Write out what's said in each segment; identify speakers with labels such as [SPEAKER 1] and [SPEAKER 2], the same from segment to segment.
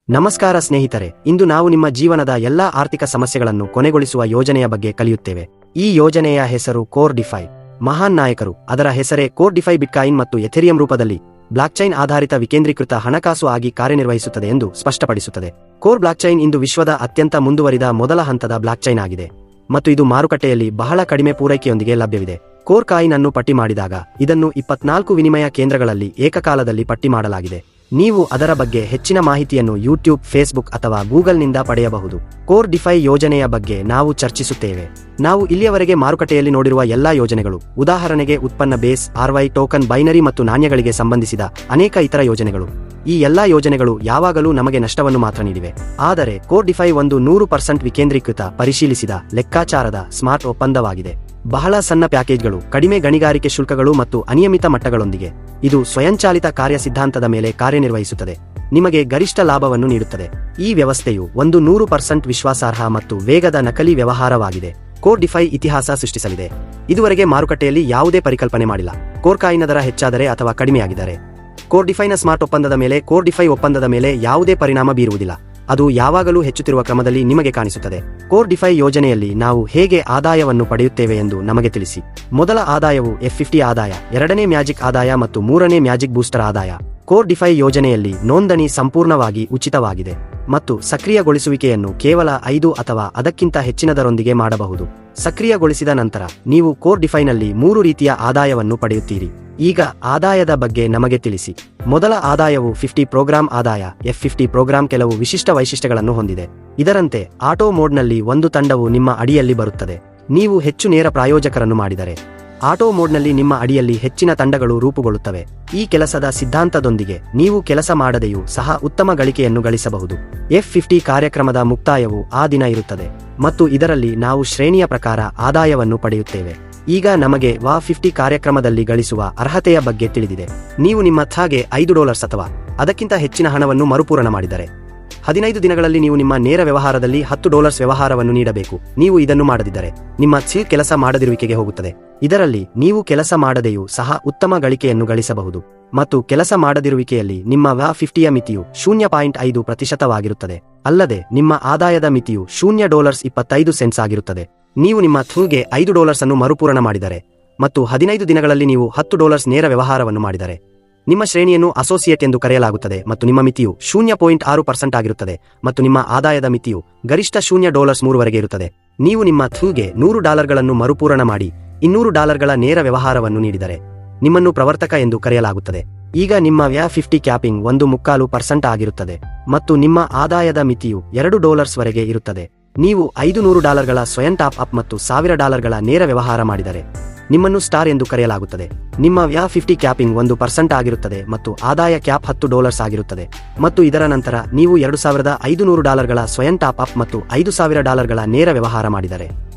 [SPEAKER 1] ನಮಸ್ಕಾರ ಸ್ನೇಹಿತರೆ, ಇಂದು ನಾವು ನಿಮ್ಮ ಜೀವನದ ಎಲ್ಲಾ ಆರ್ಥಿಕ ಸಮಸ್ಯೆಗಳನ್ನು ಕೊನೆಗೊಳಿಸುವ ಯೋಜನೆಯ ಬಗ್ಗೆ ಕಲಿಯುತ್ತೇವೆ. ಈ ಯೋಜನೆಯ ಹೆಸರು ಕೋರ್ ಡಿಫೈ. ಮಹಾನ್ ನಾಯಕರು, ಅದರ ಹೆಸರೇ ಕೋರ್ ಡಿಫೈ, ಬಿಟ್ಕಾಯಿನ್ ಮತ್ತು ಎಥೆರಿಯಂ ರೂಪದಲ್ಲಿ ಬ್ಲಾಕ್ಚೈನ್ ಆಧಾರಿತ ವಿಕೇಂದ್ರೀಕೃತ ಹಣಕಾಸು ಆಗಿ ಕಾರ್ಯನಿರ್ವಹಿಸುತ್ತದೆ ಎಂದು ಸ್ಪಷ್ಟಪಡಿಸುತ್ತದೆ. ಕೋರ್ ಬ್ಲಾಕ್ಚೈನ್ ಇಂದು ವಿಶ್ವದ ಅತ್ಯಂತ ಮುಂದುವರಿದ ಮೊದಲ ಹಂತದ ಬ್ಲಾಕ್ಚೈನ್ ಆಗಿದೆ ಮತ್ತು ಇದು ಮಾರುಕಟ್ಟೆಯಲ್ಲಿ ಬಹಳ ಕಡಿಮೆ ಪೂರೈಕೆಯೊಂದಿಗೆ ಲಭ್ಯವಿದೆ. ಕೋರ್ ಕಾಯಿನ್ ಅನ್ನು ಪಟ್ಟಿ ಮಾಡಿದಾಗ ಇದನ್ನು 24 ವಿನಿಮಯ ಕೇಂದ್ರಗಳಲ್ಲಿ ಏಕಕಾಲದಲ್ಲಿ ಪಟ್ಟಿ ಮಾಡಲಾಗಿದೆ. ನೀವು ಅದರ ಬಗ್ಗೆ ಹೆಚ್ಚಿನ ಮಾಹಿತಿಯನ್ನು ಯೂಟ್ಯೂಬ್, ಫೇಸ್ಬುಕ್ ಅಥವಾ ಗೂಗಲ್ನಿಂದ ಪಡೆಯಬಹುದು. ಕೋರ್ ಡಿಫೈ ಯೋಜನೆಯ ಬಗ್ಗೆ ನಾವು ಚರ್ಚಿಸುತ್ತೇವೆ. ನಾವು ಇಲ್ಲಿಯವರೆಗೆ ಮಾರುಕಟ್ಟೆಯಲ್ಲಿ ನೋಡಿರುವ ಎಲ್ಲಾ ಯೋಜನೆಗಳು, ಉದಾಹರಣೆಗೆ ಉತ್ಪನ್ನ ಬೇಸ್, RY ಟೋಕನ್, ಬೈನರಿ ಮತ್ತು ನಾಣ್ಯಗಳಿಗೆ ಸಂಬಂಧಿಸಿದ ಅನೇಕ ಇತರ ಯೋಜನೆಗಳು, ಈ ಎಲ್ಲಾ ಯೋಜನೆಗಳು ಯಾವಾಗಲೂ ನಮಗೆ ನಷ್ಟವನ್ನು ಮಾತ್ರ ನೀಡಿವೆ. ಆದರೆ ಕೋರ್ ಡಿಫೈ ಒಂದು 100% ವಿಕೇಂದ್ರೀಕೃತ, ಪರಿಶೀಲಿಸಿದ, ಲೆಕ್ಕಾಚಾರದ ಸ್ಮಾರ್ಟ್ ಒಪ್ಪಂದವಾಗಿದೆ. ಬಹಳ ಸಣ್ಣ ಪ್ಯಾಕೇಜ್ಗಳು, ಕಡಿಮೆ ಗಣಿಗಾರಿಕೆ ಶುಲ್ಕಗಳು ಮತ್ತು ಅನಿಯಮಿತ ಮಟ್ಟಗಳೊಂದಿಗೆ ಇದು ಸ್ವಯಂಚಾಲಿತ ಕಾರ್ಯ ಸಿದ್ಧಾಂತದ ಮೇಲೆ ಕಾರ್ಯನಿರ್ವಹಿಸುತ್ತದೆ, ನಿಮಗೆ ಗರಿಷ್ಠ ಲಾಭವನ್ನು ನೀಡುತ್ತದೆ. ಈ ವ್ಯವಸ್ಥೆಯು ಒಂದು 100% ವಿಶ್ವಾಸಾರ್ಹ ಮತ್ತು ವೇಗದ ನಕಲಿ ವ್ಯವಹಾರವಾಗಿದೆ. ಕೋರ್ ಡಿಫೈ ಇತಿಹಾಸ ಸೃಷ್ಟಿಸಲಿದೆ. ಇದುವರೆಗೆ ಮಾರುಕಟ್ಟೆಯಲ್ಲಿ ಯಾವುದೇ ಪರಿಕಲ್ಪನೆ ಮಾಡಿಲ್ಲ. ಕೋರ್ ಕಾಯಿನ್ ದರ ಹೆಚ್ಚಾದರೆ ಅಥವಾ ಕಡಿಮೆಯಾಗಿದ್ದರೆ ಕೋರ್ ಡಿಫೈನ ಸ್ಮಾರ್ಟ್ ಒಪ್ಪಂದದ ಮೇಲೆ, ಕೋರ್ ಡಿಫೈ ಒಪ್ಪಂದದ ಮೇಲೆ ಯಾವುದೇ ಪರಿಣಾಮ ಬೀರುವುದಿಲ್ಲ. ಅದು ಯಾವಾಗಲೂ ಹೆಚ್ಚುತ್ತಿರುವ ಕ್ರಮದಲ್ಲಿ ನಿಮಗೆ ಕಾಣಿಸುತ್ತದೆ. ಕೋರ್ ಡಿಫೈ ಯೋಜನೆಯಲ್ಲಿ ನಾವು ಹೇಗೆ ಆದಾಯವನ್ನು ಪಡೆಯುತ್ತೇವೆ ಎಂದು ನಮಗೆ ತಿಳಿಸಿ. ಮೊದಲ ಆದಾಯವು F50 ಆದಾಯ, ಎರಡನೇ ಮ್ಯಾಜಿಕ್ ಆದಾಯ ಮತ್ತು ಮೂರನೇ ಮ್ಯಾಜಿಕ್ ಬೂಸ್ಟರ್ ಆದಾಯ. ಕೋರ್ ಡಿಫೈ ಯೋಜನೆಯಲ್ಲಿ ನೋಂದಣಿ ಸಂಪೂರ್ಣವಾಗಿ ಉಚಿತವಾಗಿದೆ ಮತ್ತು ಸಕ್ರಿಯಗೊಳಿಸುವಿಕೆಯನ್ನು ಕೇವಲ 5 ಅಥವಾ ಅದಕ್ಕಿಂತ ಹೆಚ್ಚಿನದರೊಂದಿಗೆ ಮಾಡಬಹುದು. ಸಕ್ರಿಯಗೊಳಿಸಿದ ನಂತರ ನೀವು ಕೋರ್ ಡಿಫೈನಲ್ಲಿ 3 ರೀತಿಯ ಆದಾಯವನ್ನು ಪಡೆಯುತ್ತೀರಿ. ಈಗ ಆದಾಯದ ಬಗ್ಗೆ ನಮಗೆ ತಿಳಿಸಿ. ಮೊದಲ ಆದಾಯವು 50 ಪ್ರೋಗ್ರಾಂ ಆದಾಯ. F50 ಪ್ರೋಗ್ರಾಂ ಕೆಲವು ವಿಶಿಷ್ಟ ವೈಶಿಷ್ಟ್ಯಗಳನ್ನು ಹೊಂದಿದೆ. ಇದರಂತೆ ಆಟೋ ಮೋಡ್ನಲ್ಲಿ ಒಂದು ತಂಡವು ನಿಮ್ಮ ಅಡಿಯಲ್ಲಿ ಬರುತ್ತದೆ. ನೀವು ಹೆಚ್ಚು ನೇರ ಪ್ರಾಯೋಜಕರನ್ನು ಮಾಡಿದರೆ ಆಟೋ ಮೋಡ್ನಲ್ಲಿ ನಿಮ್ಮ ಅಡಿಯಲ್ಲಿ ಹೆಚ್ಚಿನ ತಂಡಗಳು ರೂಪುಗೊಳ್ಳುತ್ತವೆ. ಈ ಕೆಲಸದ ಸಿದ್ಧಾಂತದೊಂದಿಗೆ ನೀವು ಕೆಲಸ ಮಾಡದೆಯೂ ಸಹ ಉತ್ತಮ ಗಳಿಕೆಯನ್ನು ಗಳಿಸಬಹುದು. F50 ಕಾರ್ಯಕ್ರಮದ ಮುಕ್ತಾಯವು ಆ ದಿನ ಇರುತ್ತದೆ ಮತ್ತು ಇದರಲ್ಲಿ ನಾವು ಶ್ರೇಣಿಯ ಪ್ರಕಾರ ಆದಾಯವನ್ನು ಪಡೆಯುತ್ತೇವೆ. ಈಗ ನಮಗೆ ವಾ50 ಕಾರ್ಯಕ್ರಮದಲ್ಲಿ ಗಳಿಸುವ ಅರ್ಹತೆಯ ಬಗ್ಗೆ ತಿಳಿದಿದೆ. ನೀವು ನಿಮ್ಮ ಥಾಗೆ $5 ಅಥವಾ ಅದಕ್ಕಿಂತ ಹೆಚ್ಚಿನ ಹಣವನ್ನು ಮರುಪೂರಣ ಮಾಡಿದರೆ 15 ದಿನಗಳಲ್ಲಿ ನೀವು ನಿಮ್ಮ ನೇರ ವ್ಯವಹಾರದಲ್ಲಿ $10 ವ್ಯವಹಾರವನ್ನು ನೀಡಬೇಕು. ನೀವು ಇದನ್ನು ಮಾಡದಿದ್ದರೆ ನಿಮ್ಮ ಥೀ ಕೆಲಸ ಮಾಡದಿರುವಿಕೆಗೆ ಹೋಗುತ್ತದೆ. ಇದರಲ್ಲಿ ನೀವು ಕೆಲಸ ಮಾಡದೆಯೂ ಸಹ ಉತ್ತಮ ಗಳಿಕೆಯನ್ನು ಗಳಿಸಬಹುದು ಮತ್ತು ಕೆಲಸ ಮಾಡದಿರುವಿಕೆಯಲ್ಲಿ ನಿಮ್ಮ ವಾ50ಯ ಮಿತಿಯು 0.5% ಅಲ್ಲದೆ ನಿಮ್ಮ ಆದಾಯದ ಮಿತಿಯು $0.25 ಆಗಿರುತ್ತದೆ. ನೀವು ನಿಮ್ಮ ಥೂಗೆ $5 ಅನ್ನು ಮರುಪೂರಣ ಮಾಡಿದರೆ ಮತ್ತು 15 ದಿನಗಳಲ್ಲಿ ನೀವು $10 ನೇರ ವ್ಯವಹಾರವನ್ನು ಮಾಡಿದರೆ ನಿಮ್ಮ ಶ್ರೇಣಿಯನ್ನು ಅಸೋಸಿಯೇಟ್ ಎಂದು ಕರೆಯಲಾಗುತ್ತದೆ ಮತ್ತು ನಿಮ್ಮ ಮಿತಿಯು 0.6% ಆಗಿರುತ್ತದೆ ಮತ್ತು ನಿಮ್ಮ ಆದಾಯದ ಮಿತಿಯು ಗರಿಷ್ಠ $0 ವರೆಗೆ ಇರುತ್ತದೆ. ನೀವು ನಿಮ್ಮ ಥೂಗೆ $100 ಮರುಪೂರಣ ಮಾಡಿ $200 ನೇರ ವ್ಯವಹಾರವನ್ನು ನೀಡಿದರೆ ನಿಮ್ಮನ್ನು ಪ್ರವರ್ತಕ ಎಂದು ಕರೆಯಲಾಗುತ್ತದೆ. ಈಗ ನಿಮ್ಮ ವಾ50 ಕ್ಯಾಪಿಂಗ್ 1.25% ಆಗಿರುತ್ತದೆ ಮತ್ತು ನಿಮ್ಮ ಆದಾಯದ ಮಿತಿಯು $2 ವರೆಗೆ ಇರುತ್ತದೆ. ನೀವು $500 ಸ್ವಯಂ ಟಾಪ್ ಅಪ್ ಮತ್ತು $1000 ನೇರ ವ್ಯವಹಾರ ಮಾಡಿದರೆ ನಿಮ್ಮನ್ನು ಸ್ಟಾರ್ ಎಂದು ಕರೆಯಲಾಗುತ್ತದೆ. ನಿಮ್ಮ ವಾ50 ಕ್ಯಾಪಿಂಗ್ 1% ಆಗಿರುತ್ತದೆ ಮತ್ತು ಆದಾಯ ಕ್ಯಾಪ್ $10 ಆಗಿರುತ್ತದೆ ಮತ್ತು ಇದರ ನಂತರ ನೀವು $2500 ಸ್ವಯಂ ಟಾಪ್ ಅಪ್ ಮತ್ತು $5000 ನೇರ ವ್ಯವಹಾರ ಮಾಡಿದರೆ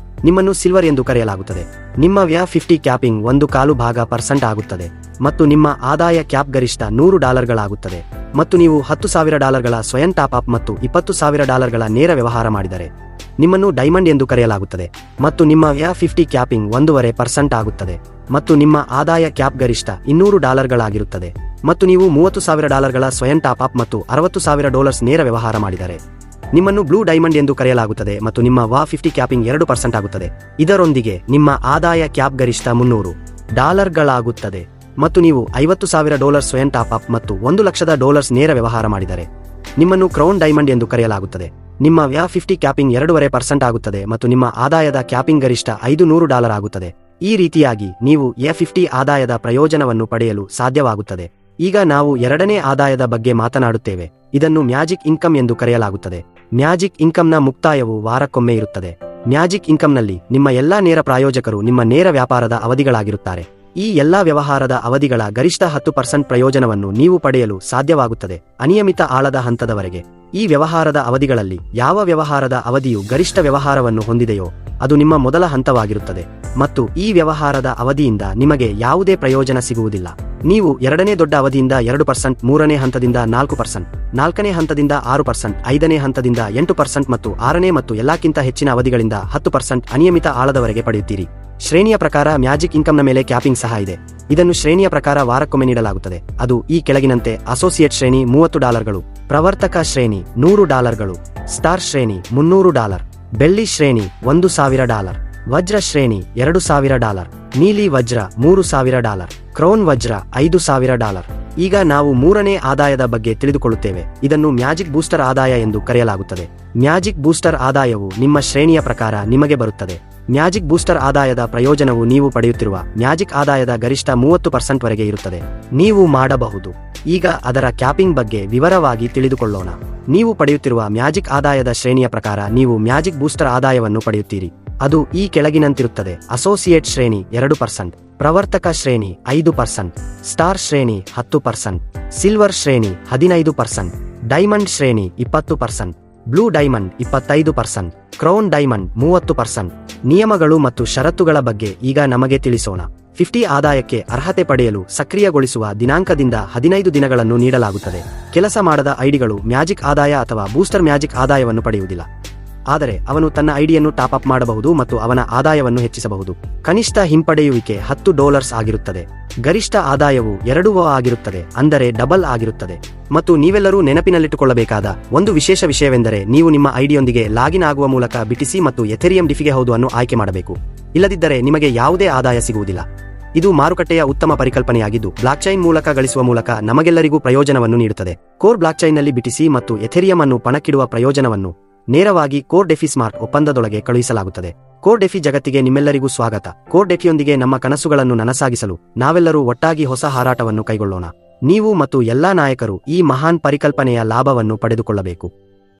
[SPEAKER 1] ನಿಮ್ಮನ್ನು ಸಿಲ್ವರ್ ಎಂದು ಕರೆಯಲಾಗುತ್ತದೆ. ನಿಮ್ಮ ವಾ50 ಕ್ಯಾಪಿಂಗ್ 1/4% ಆಗುತ್ತದೆ ಮತ್ತು ನಿಮ್ಮ ಆದಾಯ ಕ್ಯಾಪ್ ಗರಿಷ್ಠ $100 ಆಗುತ್ತದೆ ಮತ್ತು ನೀವು $10,000 ಸ್ವಯಂ ಟಾಪ್ ಅಪ್ ಮತ್ತು $20,000 ನೇರ ವ್ಯವಹಾರ ಮಾಡಿದರೆ ನಿಮ್ಮನ್ನು ಡೈಮಂಡ್ ಎಂದು ಕರೆಯಲಾಗುತ್ತದೆ ಮತ್ತು ನಿಮ್ಮ ವಾ50 ಕ್ಯಾಪಿಂಗ್ 1.5% ಆಗುತ್ತದೆ ಮತ್ತು ನಿಮ್ಮ ಆದಾಯ ಕ್ಯಾಪ್ ಗರಿಷ್ಠ $200 ಆಗಿರುತ್ತದೆ ಮತ್ತು ನೀವು $30,000 ಸ್ವಯಂ ಟಾಪ್ ಅಪ್ ಮತ್ತು $60,000 ನೇರ ವ್ಯವಹಾರ ಮಾಡಿದರೆ ನಿಮ್ಮನ್ನು ಬ್ಲೂ ಡೈಮಂಡ್ ಎಂದು ಕರೆಯಲಾಗುತ್ತದೆ ಮತ್ತು ನಿಮ್ಮ ವಾ50 ಕ್ಯಾಪಿಂಗ್ 2% ಆಗುತ್ತದೆ. ಇದರೊಂದಿಗೆ ನಿಮ್ಮ ಆದಾಯ ಕ್ಯಾಪ್ ಗರಿಷ್ಠ $300 ಮತ್ತು ನೀವು $50,000 ಸ್ವಯಂ ಟಾಪ್ ಅಪ್ ಮತ್ತು $100,000 ನೇರ ವ್ಯವಹಾರ ಮಾಡಿದರೆ ನಿಮ್ಮನ್ನು ಕ್ರೌನ್ ಡೈಮಂಡ್ ಎಂದು ಕರೆಯಲಾಗುತ್ತದೆ. ನಿಮ್ಮ ವಾ50 ಕ್ಯಾಪಿಂಗ್ 2.5% ಆಗುತ್ತದೆ ಮತ್ತು ನಿಮ್ಮ ಆದಾಯದ ಕ್ಯಾಪಿಂಗ್ ಗರಿಷ್ಠ $500 ಆಗುತ್ತದೆ. ಈ ರೀತಿಯಾಗಿ ನೀವು ವಾ50 ಆದಾಯದ ಪ್ರಯೋಜನವನ್ನು ಪಡೆಯಲು ಸಾಧ್ಯವಾಗುತ್ತದೆ. ಈಗ ನಾವು ಎರಡನೇ ಆದಾಯದ ಬಗ್ಗೆ ಮಾತನಾಡುತ್ತೇವೆ. ಇದನ್ನು ಮ್ಯಾಜಿಕ್ ಇನ್ಕಮ್ ಎಂದು ಕರೆಯಲಾಗುತ್ತದೆ. ಮ್ಯಾಜಿಕ್ ಇನ್ಕಮ್ನ ಮುಕ್ತಾಯವು ವಾರಕ್ಕೊಮ್ಮೆ ಇರುತ್ತದೆ. ಮ್ಯಾಜಿಕ್ ಇನ್ಕಮ್ನಲ್ಲಿ ನಿಮ್ಮ ಎಲ್ಲಾ ನೇರ ಪ್ರಾಯೋಜಕರು ನಿಮ್ಮ ನೇರ ವ್ಯಾಪಾರದ ಅವಧಿಗಳಾಗಿರುತ್ತಾರೆ. ಈ ಎಲ್ಲಾ ವ್ಯವಹಾರದ ಅವಧಿಗಳ ಗರಿಷ್ಠ 10% ಪ್ರಯೋಜನವನ್ನು ನೀವು ಪಡೆಯಲು ಸಾಧ್ಯವಾಗುತ್ತದೆ, ಅನಿಯಮಿತ ಆಳದ ಹಂತದವರೆಗೆ. ಈ ವ್ಯವಹಾರದ ಅವಧಿಗಳಲ್ಲಿ ಯಾವ ವ್ಯವಹಾರದ ಅವಧಿಯು ಗರಿಷ್ಠ ವ್ಯವಹಾರವನ್ನು ಹೊಂದಿದೆಯೋ ಅದು ನಿಮ್ಮ ಮೊದಲ ಹಂತವಾಗಿರುತ್ತದೆ ಮತ್ತು ಈ ವ್ಯವಹಾರದ ಅವಧಿಯಿಂದ ನಿಮಗೆ ಯಾವುದೇ ಪ್ರಯೋಜನ ಸಿಗುವುದಿಲ್ಲ. ನೀವು ಎರಡನೇ ದೊಡ್ಡ ಅವಧಿಯಿಂದ 2%, ಮೂರನೇ ಹಂತದಿಂದ 4%, ನಾಲ್ಕನೇ ಹಂತದಿಂದ 6%, ಐದನೇ ಹಂತದಿಂದ 8% ಮತ್ತು ಆರನೇ ಮತ್ತು ಎಲ್ಲಕ್ಕಿಂತ ಹೆಚ್ಚಿನ ಅವಧಿಗಳಿಂದ 10% ಅನಿಯಮಿತ ಆಳದವರೆಗೆ ಪಡೆಯುತ್ತೀರಿ. ಶ್ರೇಣಿಯ ಪ್ರಕಾರ ಮ್ಯಾಜಿಕ್ ಇನ್ಕಮ್ನ ಮೇಲೆ ಕ್ಯಾಪಿಂಗ್ ಸಹ ಇದೆ. ಇದನ್ನು ಶ್ರೇಣಿಯ ಪ್ರಕಾರ ವಾರಕ್ಕೊಮ್ಮೆ ನೀಡಲಾಗುತ್ತದೆ. ಅದು ಈ ಕೆಳಗಿನಂತೆ: ಅಸೋಸಿಯೇಟ್ ಶ್ರೇಣಿ $30, ಪ್ರವರ್ತಕ ಶ್ರೇಣಿ $100, ಸ್ಟಾರ್ ಶ್ರೇಣಿ $300, ಬೆಳ್ಳಿ ಶ್ರೇಣಿ $1000, ವಜ್ರ ಶ್ರೇಣಿ $2000, ನೀಲಿ ವಜ್ರ $3000, ಕ್ರೌನ್ ವಜ್ರ $5000. ಈಗ ನಾವು ಮೂರನೇ ಆದಾಯದ ಬಗ್ಗೆ ತಿಳಿದುಕೊಳ್ಳುತ್ತೇವೆ. ಇದನ್ನು ಮ್ಯಾಜಿಕ್ ಬೂಸ್ಟರ್ ಆದಾಯ ಎಂದು ಕರೆಯಲಾಗುತ್ತದೆ. ಮ್ಯಾಜಿಕ್ ಬೂಸ್ಟರ್ ಆದಾಯವು ನಿಮ್ಮ ಶ್ರೇಣಿಯ ಪ್ರಕಾರ ನಿಮಗೆ ಬರುತ್ತದೆ. ಮ್ಯಾಜಿಕ್ ಬೂಸ್ಟರ್ ಆದಾಯದ ಪ್ರಯೋಜನವು ನೀವು ಪಡೆಯುತ್ತಿರುವ ಮ್ಯಾಜಿಕ್ ಆದಾಯದ ಗರಿಷ್ಠ 30% ವರೆಗೆ ಇರುತ್ತದೆ. ನೀವು ಮಾಡಬಹುದು. ಈಗ ಅದರ ಕ್ಯಾಪಿಂಗ್ ಬಗ್ಗೆ ವಿವರವಾಗಿ ತಿಳಿದುಕೊಳ್ಳೋಣ. ನೀವು ಪಡೆಯುತ್ತಿರುವ ಮ್ಯಾಜಿಕ್ ಆದಾಯದ ಶ್ರೇಣಿಯ ಪ್ರಕಾರ ನೀವು ಮ್ಯಾಜಿಕ್ ಬೂಸ್ಟರ್ ಆದಾಯವನ್ನು ಪಡೆಯುತ್ತೀರಿ. ಅದು ಈ ಕೆಳಗಿನಂತಿರುತ್ತದೆ: ಅಸೋಸಿಯೇಟ್ ಶ್ರೇಣಿ 2%, ಪ್ರವರ್ತಕ ಶ್ರೇಣಿ 5%, ಸ್ಟಾರ್ ಶ್ರೇಣಿ 10%, ಸಿಲ್ವರ್ ಶ್ರೇಣಿ 15%, ಡೈಮಂಡ್ ಶ್ರೇಣಿ 20%, ಬ್ಲೂ ಡೈಮಂಡ್ 25%, ಕ್ರೌನ್ ಡೈಮಂಡ್ 30%. ನಿಯಮಗಳು ಮತ್ತು ಷರತ್ತುಗಳ ಬಗ್ಗೆ ಈಗ ನಮಗೆ ತಿಳಿಸೋಣ. 50 ಆದಾಯಕ್ಕೆ ಅರ್ಹತೆ ಪಡೆಯಲು ಸಕ್ರಿಯಗೊಳಿಸುವ ದಿನಾಂಕದಿಂದ 15 ದಿನಗಳನ್ನು ನೀಡಲಾಗುತ್ತದೆ. ಕೆಲಸ ಮಾಡದ ಐಡಿಗಳು ಮ್ಯಾಜಿಕ್ ಆದಾಯ ಅಥವಾ ಬೂಸ್ಟರ್ ಮ್ಯಾಜಿಕ್ ಆದಾಯವನ್ನು ಪಡೆಯುವುದಿಲ್ಲ. ಆದರೆ ಅವನು ತನ್ನ ಐಡಿಯನ್ನು ಟಾಪ್ ಅಪ್ ಮಾಡಬಹುದು ಮತ್ತು ಅವನ ಆದಾಯವನ್ನು ಹೆಚ್ಚಿಸಬಹುದು. ಕನಿಷ್ಠ ಹಿಂಪಡೆಯುವಿಕೆ $10 ಆಗಿರುತ್ತದೆ. ಗರಿಷ್ಠ ಆದಾಯವು 2 ಆಗಿರುತ್ತದೆ, ಅಂದರೆ ಡಬಲ್ ಆಗಿರುತ್ತದೆ. ಮತ್ತು ನೀವೆಲ್ಲರೂ ನೆನಪಿನಲ್ಲಿಟ್ಟುಕೊಳ್ಳಬೇಕಾದ ಒಂದು ವಿಶೇಷ ವಿಷಯವೆಂದರೆ ನೀವು ನಿಮ್ಮ ಐಡಿಯೊಂದಿಗೆ ಲಾಗಿನ್ ಆಗುವ ಮೂಲಕ ಬಿಟಿಸಿ ಮತ್ತು ಎಥೆರಿಯಂ ಡಿಫಿಗೆ ಹೌದು ಅನ್ನು ಆಯ್ಕೆ ಮಾಡಬೇಕು. ಇಲ್ಲದಿದ್ದರೆ ನಿಮಗೆ ಯಾವುದೇ ಆದಾಯ ಸಿಗುವುದಿಲ್ಲ. ಇದು ಮಾರುಕಟ್ಟೆಯ ಉತ್ತಮ ಪರಿಕಲ್ಪನೆಯಾಗಿದ್ದು ಬ್ಲಾಕ್ಚೈನ್ ಮೂಲಕ ಗಳಿಸುವ ಮೂಲಕ ನಮಗೆಲ್ಲರಿಗೂ ಪ್ರಯೋಜನವನ್ನು ನೀಡುತ್ತದೆ. ಕೋರ್ ಬ್ಲಾಕ್ಚೈನ್ನಲ್ಲಿ ಬಿಟಿಸಿ ಮತ್ತು ಎಥೆರಿಯಂ ಅನ್ನು ಪಣಕ್ಕಿಡುವ ಪ್ರಯೋಜನವನ್ನು ನೇರವಾಗಿ ಕೋರ್ ಡೆಫಿ ಸ್ಮಾರ್ಟ್ ಒಪ್ಪಂದದೊಳಗೆ ಕಳುಹಿಸಲಾಗುತ್ತದೆ. ಕೋರ್ ಡೆಫಿ ಜಗತ್ತಿಗೆ ನಿಮ್ಮೆಲ್ಲರಿಗೂ ಸ್ವಾಗತ. ಕೋರ್ ಡೆಫಿಯೊಂದಿಗೆ ನಮ್ಮ ಕನಸುಗಳನ್ನು ನನಸಾಗಿಸಲು ನಾವೆಲ್ಲರೂ ಒಟ್ಟಾಗಿ ಹೊಸ ಹಾರಾಟವನ್ನು ಕೈಗೊಳ್ಳೋಣ. ನೀವು ಮತ್ತು ಎಲ್ಲಾ ನಾಯಕರು ಈ ಮಹಾನ್ ಪರಿಕಲ್ಪನೆಯ ಲಾಭವನ್ನು ಪಡೆದುಕೊಳ್ಳಬೇಕು.